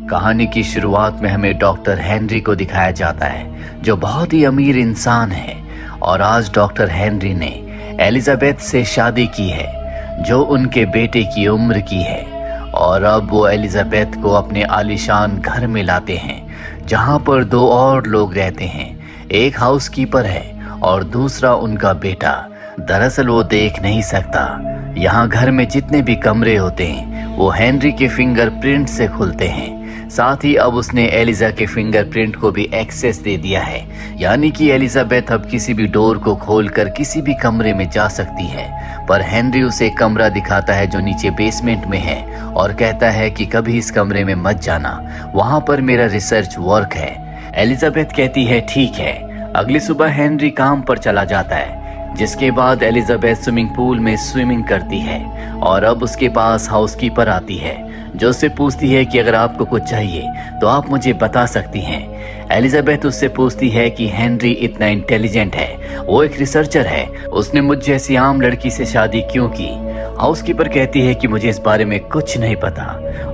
कहानी की शुरुआत में हमें डॉक्टर हेनरी को दिखाया जाता है, जो बहुत ही अमीर इंसान है। और आज डॉक्टर हेनरी ने एलिजाबेथ से शादी की है, जो उनके बेटे की उम्र की है। और अब वो एलिजाबेथ को अपने आलीशान घर में लाते हैं, जहां पर दो और लोग रहते हैं। एक हाउसकीपर है और दूसरा उनका बेटा। दरअसल वो देख नहीं सकता। यहाँ घर में जितने भी कमरे होते हैं वो हेनरी के फिंगरप्रिंट से खुलते हैं। साथ ही अब उसने एलिजा के फिंगरप्रिंट को भी एक्सेस दे दिया है, यानी कि एलिजाबेथ अब किसी भी डोर को खोलकर किसी भी कमरे में जा सकती है। पर हेनरी उसे कमरा दिखाता है जो नीचे बेसमेंट में है और कहता है कि कभी इस कमरे में मत जाना, वहां पर मेरा रिसर्च वर्क है। एलिजाबेथ कहती है ठीक है। अगली सुबह हेनरी काम पर चला जाता है, जिसके बाद एलिजाबेथ स्विमिंग पूल में स्विमिंग करती है। और अब उसके पास हाउसकीपर आती है, जो उससे पूछती है कि अगर आपको कुछ चाहिए तो आप मुझे बता सकती हैं। एलिजाबेथ उससे पूछती है कि हेनरी इतना इंटेलिजेंट है, वो एक रिसर्चर है, उसने मुझ जैसी आम लड़की से शादी क्यों की। हाउसकीपर कहती है कि मुझे इस बारे में कुछ नहीं पता।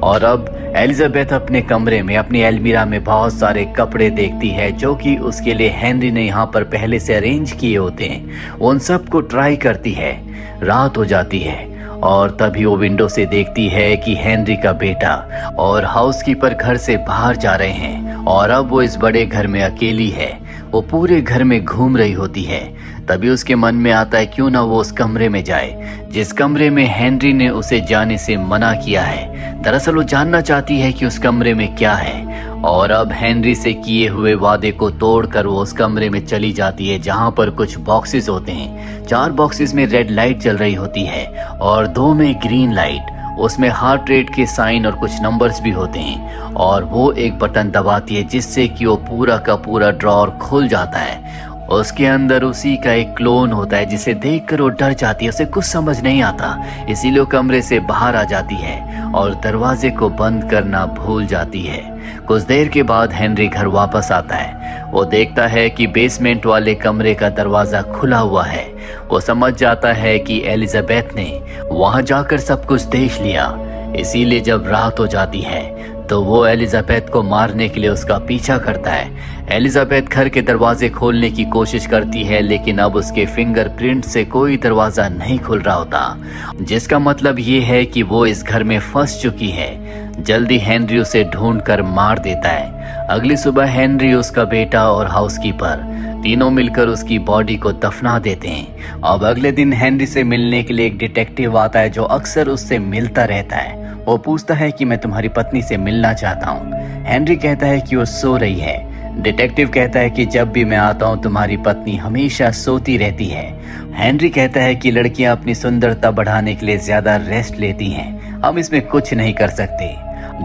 और अब एलिजाबेथ अपने कमरे में अपनी अलमीरा में बहुत सारे कपड़े देखती है, जो कि उसके लिए हेनरी ने यहाँ पर पहले से अरेंज किए होते हैं। उन सब को ट्राई करती है। रात हो जाती है और तभी वो विंडो से देखती है कि हेनरी का बेटा और हाउसकीपर घर से बाहर जा रहे हैं। और अब वो इस बड़े घर में अकेली है। वो पूरे घर में घूम रही होती है। तभी उसके मन में आता है क्यों ना वो उस कमरे में जाए जिस कमरे में हेनरी ने उसे जाने से मना किया है। दरअसल वो जानना चाहती है कि उस कमरे में क्या है। और अब हेनरी से किए हुए वादे को तोड़कर वो उस कमरे में चली जाती है, जहां पर कुछ बॉक्सेस होते हैं। 4 बॉक्सेस में रेड लाइट जल रही होती है और 2 में ग्रीन लाइट। उसमें हार्ट रेट के साइन और कुछ नंबर्स भी होते हैं। और वो एक बटन दबाती है, जिससे कि वो पूरा का पूरा ड्रॉर खुल जाता है। उसके अंदर उसी का एक क्लोन होता है, जिसे देखकर वो डर जाती है। उसे कुछ समझ नहीं आता, इसीलिए वो कमरे से बाहर आ जाती है और दरवाजे को बंद करना भूल जाती है। कुछ देर के बाद हेनरी घर वापस आता है। वो देखता है कि बेसमेंट वाले कमरे का दरवाजा खुला हुआ है। वो समझ जाता है कि एलिजाबेथ ने वहां जाकर सब कुछ देख लिया। इसीलिए जब रात हो जाती है तो वो एलिजाबेथ को मारने के लिए उसका पीछा करता है। एलिजाबेथ घर के दरवाजे खोलने की कोशिश करती है, लेकिन अब उसके फिंगरप्रिंट से कोई दरवाजा नहीं खुल रहा होता, जिसका मतलब ये है कि वो इस घर में फंस चुकी है। जल्दी हेनरी उसे ढूंढकर मार देता है। अगली सुबह हेनरी, उसका बेटा और हाउसकीपर तीनों मिलकर उसकी बॉडी को दफना देते हैं। अब अगले दिन हेनरी से मिलने के लिए एक डिटेक्टिव आता है, जो अक्सर उससे मिलता रहता है। वो पूछता है कि मैं तुम्हारी पत्नी से मिलना चाहता हूँ। हेनरी कहता है कि वो सो रही है। डिटेक्टिव कहता है कि जब भी मैं आता हूँ तुम्हारी पत्नी हमेशा सोती रहती है। हेनरी कहता है कि लड़कियां अपनी सुंदरता बढ़ाने के लिए ज्यादा रेस्ट लेती हैं, हम इसमें कुछ नहीं कर सकते।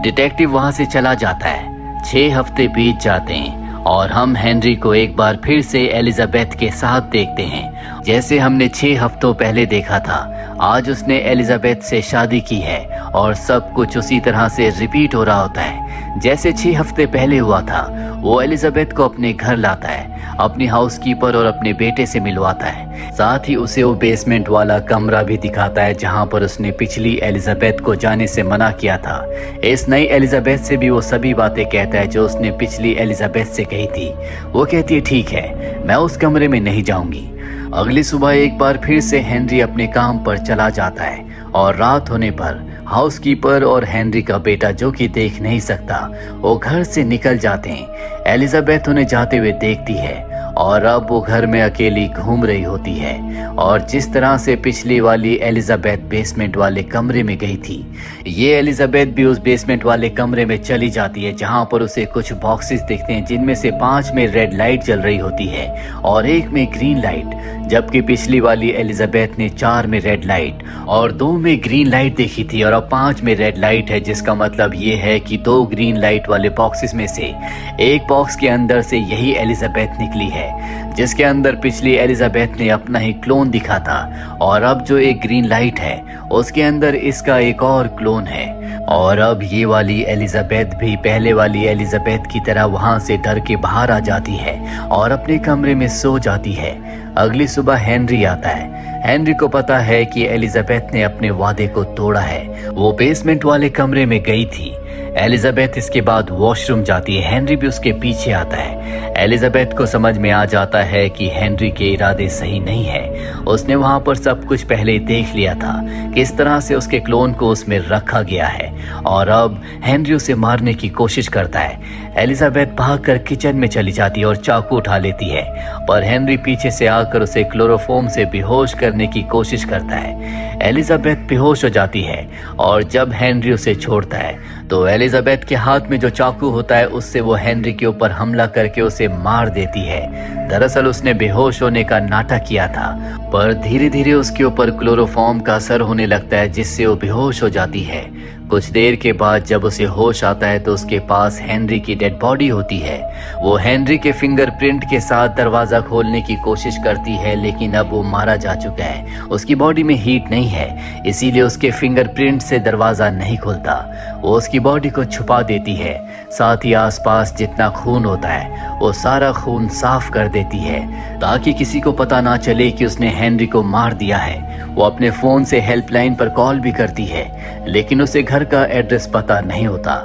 डिटेक्टिव वहां से चला जाता है। 6 हफ्ते बीत जाते हैं और हम हेनरी को एक बार फिर से एलिजाबेथ के साथ देखते हैं, जैसे हमने 6 हफ्तों पहले देखा था। आज उसने एलिजाबेथ से शादी की है और सब कुछ उसी तरह से रिपीट हो रहा होता है जैसे 6 हफ्ते पहले हुआ था। वो एलिजाबेथ को अपने घर लाता है, अपनी हाउसकीपर और अपने बेटे से मिलवाता है। साथ ही उसे वो बेसमेंट वाला कमरा भी दिखाता है, जहां पर उसने पिछली एलिजाबेथ को जाने से मना किया था। इस नई एलिजाबेथ से भी वो सभी बातें कहता है जो उसने पिछली एलिजाबेथ से कही थी। वो कहती है ठीक है, मैं उस कमरे में नहीं जाऊंगी। अगली सुबह एक बार फिर से हेनरी अपने काम पर चला जाता है और रात होने पर हाउसकीपर और हेनरी का बेटा, जो कि देख नहीं सकता, वो घर से निकल जाते हैं। एलिजाबेथ उन्हें जाते हुए देखती है और अब वो घर में अकेली घूम रही होती है। और जिस तरह से पिछली वाली एलिजाबेथ बेसमेंट वाले कमरे में गई थी, ये एलिजाबेथ भी उस बेसमेंट वाले कमरे में चली जाती है, जहां पर उसे कुछ बॉक्सेस दिखते हैं, जिनमें से 5 में रेड लाइट जल रही होती है और 1 में ग्रीन लाइट। जबकि पिछली वाली एलिजाबेथ ने 4 में रेड लाइट और 2 में ग्रीन लाइट देखी थी और अब 5 में रेड लाइट है, जिसका मतलब ये है कि 2 ग्रीन लाइट वाले बॉक्सेस में से एक बॉक्स के अंदर से यही एलिजाबेथ निकली है, जिसके अंदर पिछली एलिजाबेथ ने अपना ही क्लोन दिखा था। और अब जो एक ग्रीन लाइट है उसके अंदर इसका एक और क्लोन है। और अब ये वाली एलिजाबेथ भी पहले वाली एलिजाबेथ की तरह वहां से डर के बाहर आ जाती है और अपने कमरे में सो जाती है। अगली सुबह हेनरी आता है। हेनरी को पता है कि एलिजाबेथ ने अपने वादे को तोड़ा है। वो बेसमेंट वाले कमरे में गई थी। एलिजाबेथ इसके बाद वॉशरूम जाती है। हेनरी भी उसके पीछे आता है। एलिजाबेथ को समझ में आ जाता है कि हेनरी के इरादे सही नहीं है। उसने वहां पर सब कुछ पहले ही देख लिया था, किस तरह से उसके क्लोन को उसमें रखा गया है, और अब हेनरी उसे मारने की कोशिश करता है। एलिजाबेथ भागकर किचन में चली जाती है और चाकू उठा लेती है, पर हेनरी पीछे से आकर उसे क्लोरोफॉर्म से बेहोश करने की कोशिश करता है। एलिजाबेथ बेहोश हो जाती है और जब हेनरी उसे छोड़ता है तो एलिजाबेथ के हाथ में जो चाकू होता है उससे वो हेनरी के ऊपर हमला करके उसे मार देती है। दरअसल उसने बेहोश होने का नाटक किया था, पर धीरे धीरे उसके ऊपर क्लोरोफॉर्म का असर होने लगता है जिससे वो बेहोश हो जाती है। कुछ देर के बाद जब उसे होश आता है तो उसके पास हेनरी की डेड बॉडी होती है। वो हेनरी के फिंगरप्रिंट के साथ दरवाजा खोलने की कोशिश करती है, लेकिन अब वो मारा जा चुका है। उसकी बॉडी में हीट नहीं है, इसीलिए उसके फिंगरप्रिंट से दरवाजा नहीं खुलता। वो उसकी बॉडी को छुपा देती है, साथ ही आसपास जितना खून होता है वो सारा खून साफ कर देती है ताकि किसी को पता ना चले कि उसने हेनरी को मार दिया है। वो अपने फोन से हेल्पलाइन पर कॉल भी करती है, लेकिन उसे घर का एड्रेस पता नहीं होता।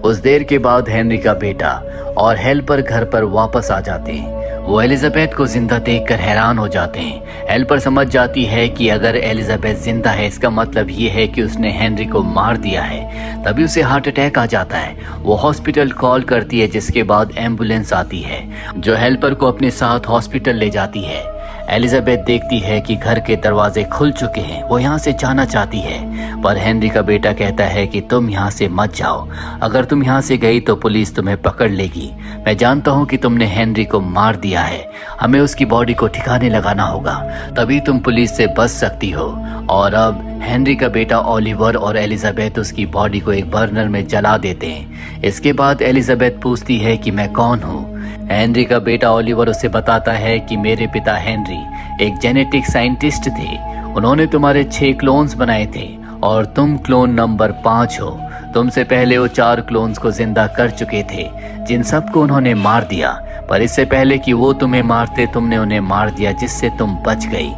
कुछ देर के बाद हेनरी का बेटा और हेल्पर घर पर वापस आ जाते हैं। वो एलिजाबेथ को जिंदा देखकर हैरान हो जाते हैं। हेल्पर समझ जाती है कि अगर एलिजाबेथ जिंदा है इसका मतलब ये है कि उसने हेनरी को मार दिया है। तभी उसे हार्ट अटैक आ जाता है। वो हॉस्पिटल कॉल करती है, जिसके बाद एम्बुलेंस आती है जो हेल्पर को अपने साथ हॉस्पिटल ले जाती है। एलिजाबेथ देखती है कि घर के दरवाजे खुल चुके हैं। वो यहाँ से जाना चाहती है, पर हेनरी का बेटा कहता है कि तुम यहाँ से मत जाओ। अगर तुम यहाँ से गई तो पुलिस तुम्हें पकड़ लेगी। मैं जानता हूँ कि तुमने हेनरी को मार दिया है। हमें उसकी बॉडी को ठिकाने लगाना होगा, तभी तुम पुलिस से बच सकती हो। और अब हेनरी का बेटा ओलिवर और एलिजाबेथ उसकी बॉडी को एक बर्नर में जला देते हैं। इसके बाद एलिजाबेथ पूछती है कि मैं कौन हूँ। हेनरी का बेटा ओलिवर उसे बताता है कि मेरे पिता हेनरी एक जेनेटिक साइंटिस्ट थे। उन्होंने तुम्हारे 6 क्लोन्स बनाए थे और तुम क्लोन नंबर 5 हो। तुमसे पहले वो 4 क्लोन्स को जिंदा कर चुके थे, जिन सबको उन्होंने मार दिया। पर इससे पहले कि वो तुम्हें मारते तुमने उन्हें मार दिया, जिससे तुम बच गई।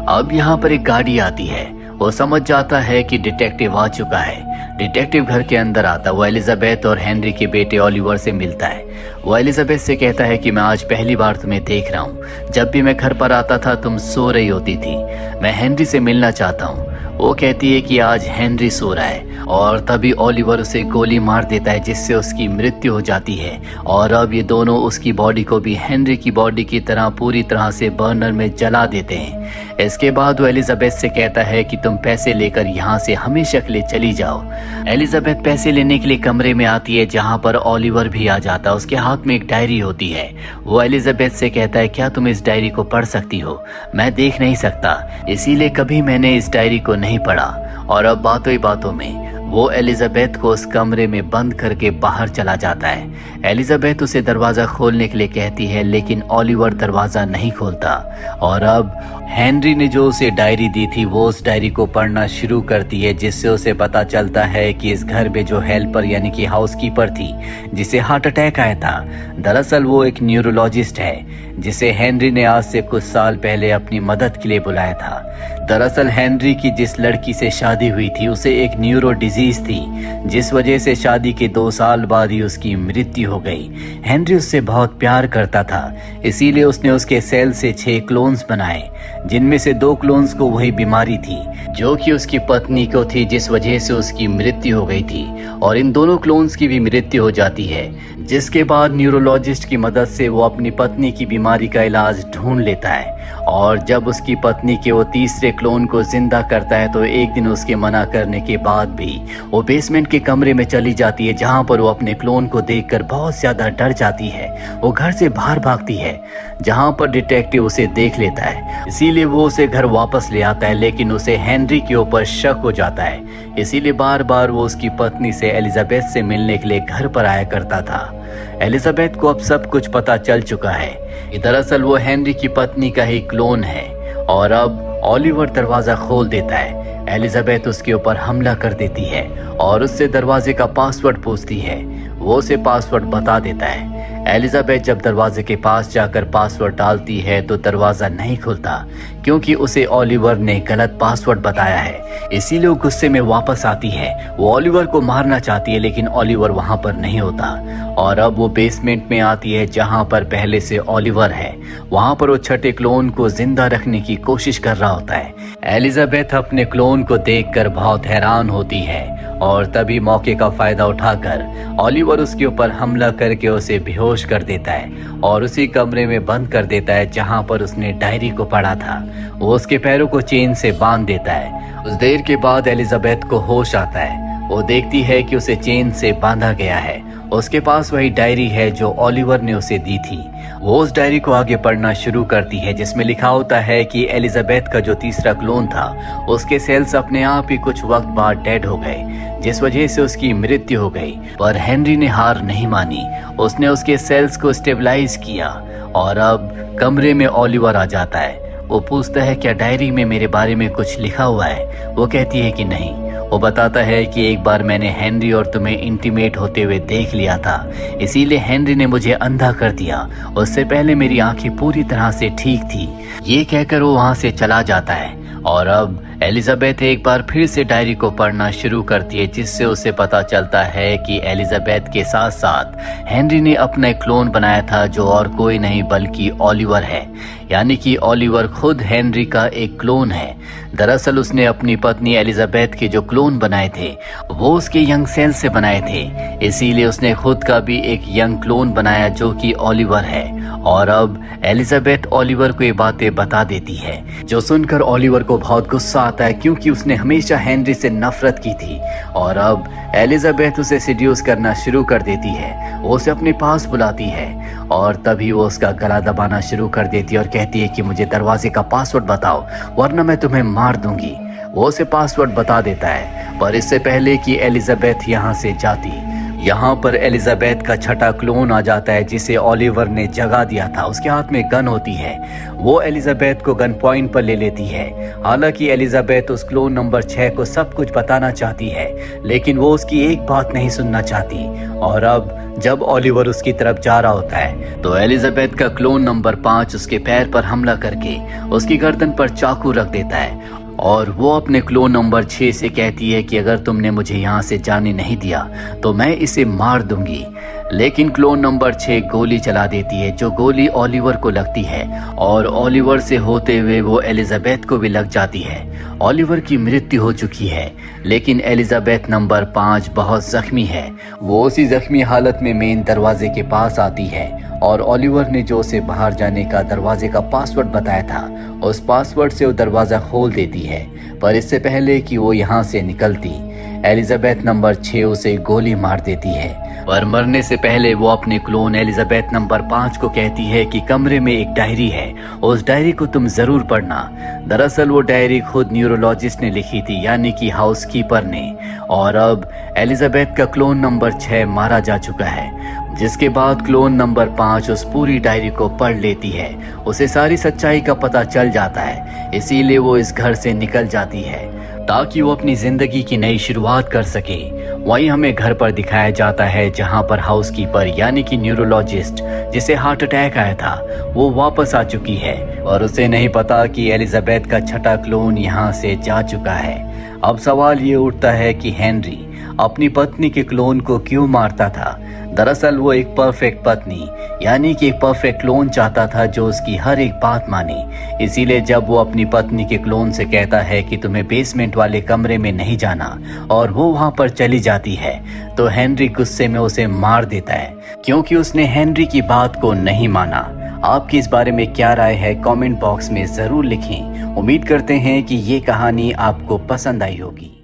अब यहाँ पर एक गाड़ी आती है। वो समझ जाता है कि डिटेक्टिव आ चुका है। डिटेक्टिव घर के अंदर आता, वो एलिजाबेथ और हेनरी के बेटे ओलिवर से मिलता है। वो एलिजाबेथ से कहता है कि मैं आज पहली बार तुम्हें देख रहा हूँ। जब भी मैं घर पर आता था तुम सो रही होती थी। मैं हेनरी से मिलना चाहता हूँ। वो कहती है कि आज हेनरी सो रहा है, और तभी ओलिवर उसे गोली मार देता है, जिससे उसकी मृत्यु हो जाती है। और अब ये दोनों उसकी बॉडी को भी हेनरी की बॉडी की तरह पूरी तरह से बर्नर में जला देते हैं। इसके बाद वो एलिजाबेथ से कहता है कि तुम पैसे लेकर यहाँ से हमेशा के लिए चली जाओ। एलिजाबेथ पैसे लेने के लिए कमरे में आती है, जहाँ पर ओलिवर भी आ जाता है। उसके हाथ में एक डायरी होती है। वो एलिजाबेथ से कहता है क्या तुम इस डायरी को पढ़ सकती हो? मैं देख नहीं सकता, इसीलिए कभी मैंने इस डायरी को नहीं पढ़ा। और अब बातों ही बातों में वो एलिजाबेथ को उस कमरे में बंद करके बाहर चला जाता है। एलिजाबेथ उसे दरवाजा खोलने के लिए कहती है, लेकिन ओलिवर दरवाजा नहीं खोलता। और अब हेनरी ने जो उसे डायरी दी थी वो उस डायरी को पढ़ना शुरू करती है, जिससे उसे पता चलता है कि इस घर में जो हेल्पर यानी कि हाउसकीपर थी, जिसे हार्ट अटैक आया था, दरअसल वो एक न्यूरोलॉजिस्ट है, जिसे हेनरी ने आज से कुछ साल पहले अपनी मदद के लिए बुलाया था। दरअसल हेनरी की जिस लड़की से शादी हुई थी उसे एक न्यूरो डिजीज थी, जिस वजह से शादी के 2 साल बाद ही उसकी मृत्यु हो गई। हेनरी उससे बहुत प्यार करता था, इसीलिए उसने उसके सेल से 6 क्लोन्स बनाए, जिनमें से 2 क्लोन्स को वही बीमारी थी जो कि उसकी पत्नी को थी, जिस वजह से उसकी मृत्यु हो गई थी। और इन दोनों क्लोन्स की भी मृत्यु हो जाती है, जिसके बाद न्यूरोलॉजिस्ट की मदद से वो अपनी पत्नी की बीमारी का इलाज ढूंढ लेता है। और जब उसकी पत्नी के वो तीसरे क्लोन को जिंदा करता है तो एक दिन उसके मना करने के बाद भी वो बेसमेंट के कमरे में चली जाती है, जहां पर वो अपने क्लोन को देखकर बहुत ज्यादा डर जाती है। वो घर से बाहर भागती है, जहां पर डिटेक्टिव उसे देख लेता है। इसीलिए वो उसे घर वापस ले आता है, लेकिन उसे हेनरी के ऊपर शक हो जाता है। इसीलिए बार बार वो उसकी पत्नी से एलिजाबेथ से मिलने के लिए घर पर आया करता था। एलिजाबेथ को अब सब कुछ पता चल चुका है कि दरअसल वो हेनरी की पत्नी का ही क्लोन है। और अब ओलिवर दरवाजा खोल देता है। एलिजाबेथ उसके ऊपर हमला कर देती है और उससे दरवाजे का पासवर्ड पूछती है। वो उसे पासवर्ड बता देता है। एलिजाबेथ जब दरवाजे के पास जाकर पासवर्ड डालती है तो दरवाजा नहीं खुलता, क्योंकि उसे ओलिवर ने गलत पासवर्ड बताया है। इसीलिए वो गुस्से में वापस आती है। वो ओलिवर को मारना चाहती है, लेकिन ओलिवर वहां पर नहीं होता। और अब वो बेसमेंट में आती है जहां पर पहले से ओलिवर है। वहां पर वो छठे क्लोन को जिंदा रखने की कोशिश कर रहा होता है। एलिजाबेथ अपने क्लोन को देखकर बहुत हैरान होती है और तभी मौके का फायदा उठाकर ओलिवर उसके ऊपर हमला करके उसे बेहोश कर देता है और उसी कमरे में बंद कर देता है जहां पर उसने डायरी को पढ़ा था। वो उसके पैरों को चेन से बांध देता है। उस देर के बाद एलिजाबेथ को होश आता है। वो देखती है कि उसे चेन से बांधा गया है। उसके पास वही डायरी है जो ओलिवर ने उसे दी थी। वो उस डायरी को आगे पढ़ना शुरू करती है, जिसमें लिखा होता है कि एलिजाबेथ का जो तीसरा क्लोन था उसके सेल्स अपने आप ही कुछ वक्त बाद डेड हो गए, जिस वजह से उसकी मृत्यु हो गई। पर हेनरी ने हार नहीं मानी। उसने उसके सेल्स को स्टेबलाइज किया और अब कमरे में ओलिवर आ जाता है। वो पूछता है क्या डायरी में मेरे बारे में कुछ लिखा हुआ है। वो कहती है कि नहीं। वो बताता है कि एक बार मैंने हेनरी और तुम्हें इंटीमेट होते हुए देख लिया था, इसीलिए हेनरी ने मुझे अंधा कर दिया। उससे पहले मेरी आंखें पूरी तरह से ठीक थी। ये कहकर वो वहां से चला जाता है। और अब एलिजाबेथ एक बार फिर से डायरी को पढ़ना शुरू करती है, जिससे उसे पता चलता है कि एलिजाबेथ के साथ साथ हेनरी ने अपना एक क्लोन बनाया था, जो और कोई नहीं बल्कि ओलिवर है। यानी कि ओलिवर खुद हेनरी का एक क्लोन है। दरअसल उसने अपनी पत्नी एलिजाबेथ के जो क्लोन बनाए थे वो उसके यंग सेल से बनाए थे, इसीलिए उसने खुद का भी एक यंग क्लोन बनाया जो कि ओलिवर है। और अब एलिजाबेथ ओलिवर को ये बातें बता देती है, जो सुनकर ओलिवर को बहुत गुस्सा आता है, क्योंकि उसने हमेशा हेनरी से नफरत की थी। और अब एलिजाबेथ उसे सिड्यूस करना शुरू कर देती है। वो उसे अपने पास बुलाती है और तभी वो उसका गला दबाना शुरू कर देती है और कहती है कि मुझे दरवाजे का पासवर्ड बताओ, वरना मैं तुम्हें मार दूंगी। वो उसे पासवर्ड बता देता है, पर इससे पहले कि एलिजाबेथ यहाँ से जाती, यहाँ पर एलिजाबेथ का छठा क्लोन आ जाता है, जिसे ओलिवर ने जगा दिया था। उसके हाथ में गन होती है। वो एलिजाबेथ को गन पॉइंट पर ले लेती है। हालांकि एलिजाबेथ उस क्लोन नंबर 6 को सब कुछ बताना चाहती है, लेकिन वो उसकी एक बात नहीं सुनना चाहती। और अब जब ओलिवर उसकी तरफ जा रहा होता है तो एलिजाबेथ का क्लोन नंबर 5 उसके पैर पर हमला करके उसकी गर्दन पर चाकू रख देता है। और वो अपने क्लोन नंबर 6 से कहती है कि अगर तुमने मुझे यहाँ से जाने नहीं दिया तो मैं इसे मार दूंगी। लेकिन क्लोन नंबर 6 गोली चला देती है, जो गोली ओलिवर को लगती है और ओलिवर से होते हुए वो एलिजाबेथ को भी लग जाती है। ओलिवर की मृत्यु हो चुकी है, लेकिन एलिजाबेथ नंबर 5 बहुत जख्मी है। वो उसी जख्मी हालत में मेन दरवाजे के पास आती है और ओलिवर ने जो उसे बाहर जाने का दरवाजे का पासवर्ड बताया था, उस पासवर्ड से वो दरवाजा खोल देती है। पर इससे पहले कि वो यहाँ से निकलती, एलिजाबेथ नंबर 6 उसे गोली मार देती है। पर मरने से पहले वो अपने क्लोन एलिजाबेथ नंबर 5 को कहती है कि कमरे में एक डायरी है, उस डायरी को तुम जरूर पढ़ना। दरअसल वो डायरी खुद न्यूरोलॉजिस्ट ने लिखी थी, यानी कि हाउसकीपर ने। और अब एलिजाबेथ का क्लोन नंबर 6 मारा जा चुका है, जिसके बाद क्लोन नंबर 5 उस पूरी डायरी को पढ़ लेती है। उसे सारी सच्चाई का पता चल जाता है, इसीलिए वो इस घर से निकल जाती है ताकि वो अपनी जिंदगी की नई शुरुआत कर सके। वहीं हमें घर पर दिखाया जाता है जहां पर हाउसकीपर यानी कि न्यूरोलॉजिस्ट, जिसे हार्ट अटैक आया था, वो वापस आ चुकी है और उसे नहीं पता कि एलिजाबेथ का छठा क्लोन यहाँ से जा चुका है। अब सवाल ये उठता है कि हेनरी अपनी पत्नी के क्लोन को क्यों मारता था। दरअसल वो एक परफेक्ट पत्नी यानी कि एक परफेक्ट क्लोन चाहता था जो उसकी हर एक बात माने। इसीलिए जब वो अपनी पत्नी के क्लोन से कहता है कि तुम्हें बेसमेंट वाले कमरे में नहीं जाना और वो वहां पर चली जाती है, तो हेनरी गुस्से में उसे मार देता है, क्योंकि उसने हेनरी की बात को नहीं माना। आपकी इस बारे में क्या राय है, कमेंट बॉक्स में जरूर लिखें। उम्मीद करते हैं कि ये कहानी आपको पसंद आई होगी।